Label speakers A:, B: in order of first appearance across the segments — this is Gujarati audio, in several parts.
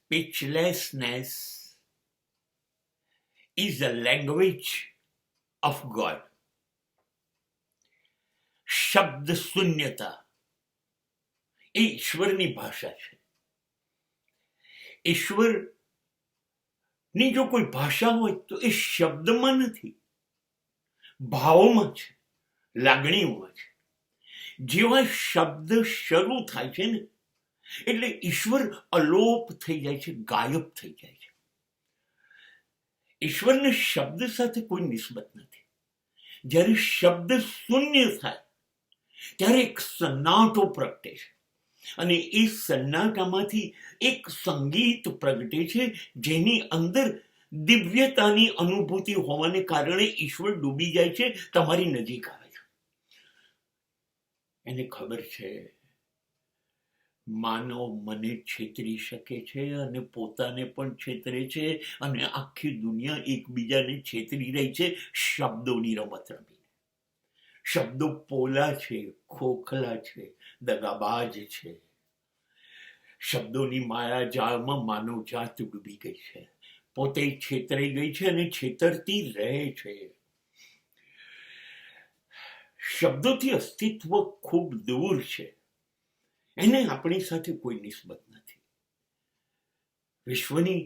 A: Speechlessness is the language of God. શબ્દ શૂન્યતા એ ઈશ્વરની ભાષા છે. ઈશ્વરની જો કોઈ ભાષા હોય તો એ શબ્દમાં નથી, ભાવોમાં છે, લાગણીઓમાં છે. જેવા શબ્દ શરૂ થાય છે ને એટલે ઈશ્વર અલોપ થઈ જાય છે, ગાયબ થઈ જાય છે. ઈશ્વરને શબ્દ સાથે કોઈ નિસ્બત નથી. જ્યારે શબ્દ શૂન્ય થાય ત્યારે એક સન્નાટો પ્રગટે છે અને એ સન્નાટામાંથી એક સંગીત પ્રગટે છે જેની અંદર દિવ્યતાની અનુભૂતિ હોવાને કારણે ઈશ્વર ડૂબી જાય છે, તમારી નજીક આવે છે. એને ખબર છે માનવ મને છેતરી શકે છે અને પોતાને પણ છેતરે છે અને આખી દુનિયા એકબીજાને છેતરી રહી છે શબ્દોની રમત રમીને. શબ્દો પોલા છે, ખોખલા છે, દગાબાજ છે. શબ્દોની માયા જાળમાં માનવ જાત ડૂબી ગઈ છે, પોતે છેતરાઈ ગઈ છે અને છેતરતી રહે છે. શબ્દોથી અસ્તિત્વ ખૂબ દૂર છે, એને આપણી સાથે કોઈ નિસ્બત નથી. વિશ્વની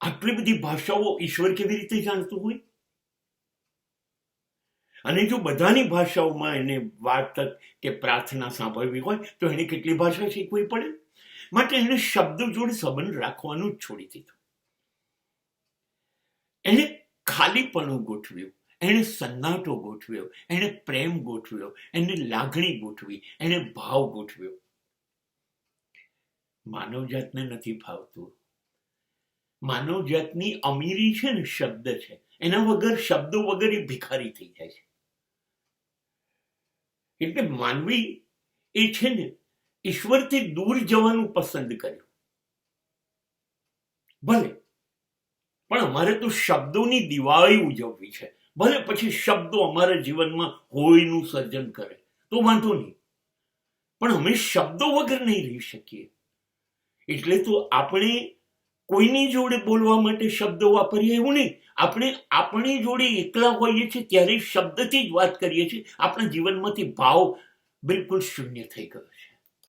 A: આટલી બધી ભાષાઓ ઈશ્વર કેવી રીતે જાણતું હોય? અને જો બધાની ભાષાઓમાં એને વાર્તા કે પ્રાર્થના સાંભળવી હોય તો એને કેટલી ભાષા શીખવી પડે? માટે એને શબ્દો જોડે સંબંધ રાખવાનું જ છોડી દીધું. એને ખાલીપણું ગોઠવ્યું, એને સન્નાટો ગોઠવ્યો, એને પ્રેમ ગોઠવ્યો, એને લાગણી ગોઠવી, એને ભાવ ગોઠવ્યો. માનવજાતને નથી ભાવતું. માનવજાતની અમીરી છે ને શબ્દ છે, એના વગર શબ્દો વગર એ ભિખારી થઈ જાય છે. એટલે માનવી એ છે ને ઈશ્વરથી દૂર જવાનું પસંદ કર્યું. ભલે, પણ અમારે તો શબ્દોની દિવાળી ઉજવવી છે. ભલે પછી શબ્દો અમારા જીવનમાં હોળીનું સર્જન કરે તો વાંધો નહીં, પણ અમે શબ્દો વગર નહીં રહી શકીએ. એટલે તો આપણે કોઈની જોડે બોલવા માટે શબ્દો વાપરીએ એવું નહીં. આપણે આપણી જોડે એકલા હોઈએ છીએ ત્યારે શબ્દથી જ વાત કરીએ છીએ. આપણા જીવનમાંથી ભાવ બિલકુલ શૂન્ય થઈ ગયો છે.